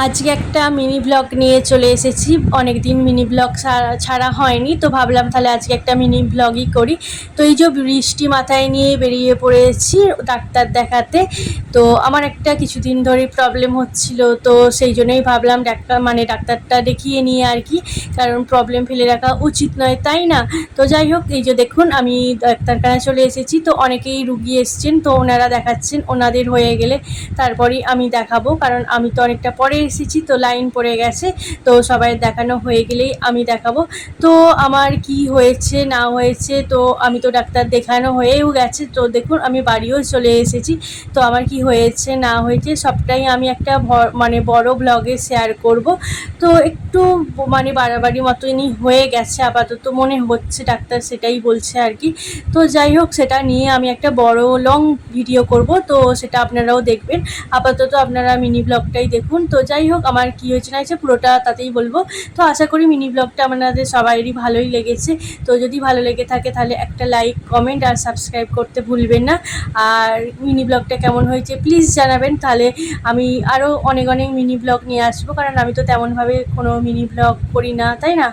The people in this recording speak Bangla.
আজকে একটা মিনি ব্লগ নিয়ে চলে এসেছি। অনেক দিন মিনি ব্লগ ছাড়া হয়নি, তো ভাবলাম তাহলে আজকে একটা মিনি ব্লগই করি। তো এই যে বৃষ্টি মাথায় নিয়ে বেরিয়ে পড়েছি ডাক্তার দেখাতে। তো আমার একটা কিছুদিন ধরে প্রবলেম হচ্ছিল, তো সেই জন্যই ভাবলাম ডাক্তারটা দেখিয়ে নিয়ে আর কি, কারণ প্রবলেম ফেলে রাখা উচিত নয়, তাই না? তো যাই হোক, এই যে দেখুন আমি ডাক্তারখানা চলে এসেছি। তো অনেকেই রুগী এসছেন, তো ওনারা দেখাচ্ছেন, ওনাদের হয়ে গেলে তারপরেই আমি দেখাবো, কারণ আমি তো অনেকটা পরে এসেছি, তো লাইন পড়ে গেছে। তো সবাই দেখানো হয়ে গেলেই আমি দেখাবো। তো আমার কি হয়েছে না হয়েছে, তো আমি তো ডাক্তার দেখানো হয়েও গেছে। তো দেখুন আমি বাড়িও চলে এসেছি। তো আমার কি হয়েছে না হয়েছে সবটাই আমি একটা বড় ব্লগে শেয়ার করব। তো একটু বাড়াবাড়ি মতনই হয়ে গেছে আপাতত মনে হচ্ছে, ডাক্তার সেটাই বলছে আর কি। তো যাই হোক, সেটা নিয়ে আমি একটা বড় লং ভিডিও করব, তো সেটা আপনারাও দেখবেন। আপাতত আপনারা মিনি ব্লগটাই দেখুন। তো যাই হোক, আমার কী হয়েছে না হয়েছে পুরোটা তাতেই বলবো। তো আশা করি মিনি ব্লগটা আপনাদের সবাইয়েরই ভালোই লেগেছে। তো যদি ভালো লেগে থাকে তাহলে একটা লাইক, কমেন্ট আর সাবস্ক্রাইব করতে ভুলবেন না। আর মিনি ব্লগটা কেমন হয়েছে প্লিজ জানাবেন, তাহলে আমি আরও অনেক অনেক মিনি ব্লগ নিয়ে আসবো, কারণ আমি তো তেমনভাবে কোনো মিনি ব্লগ করি না, তাই না?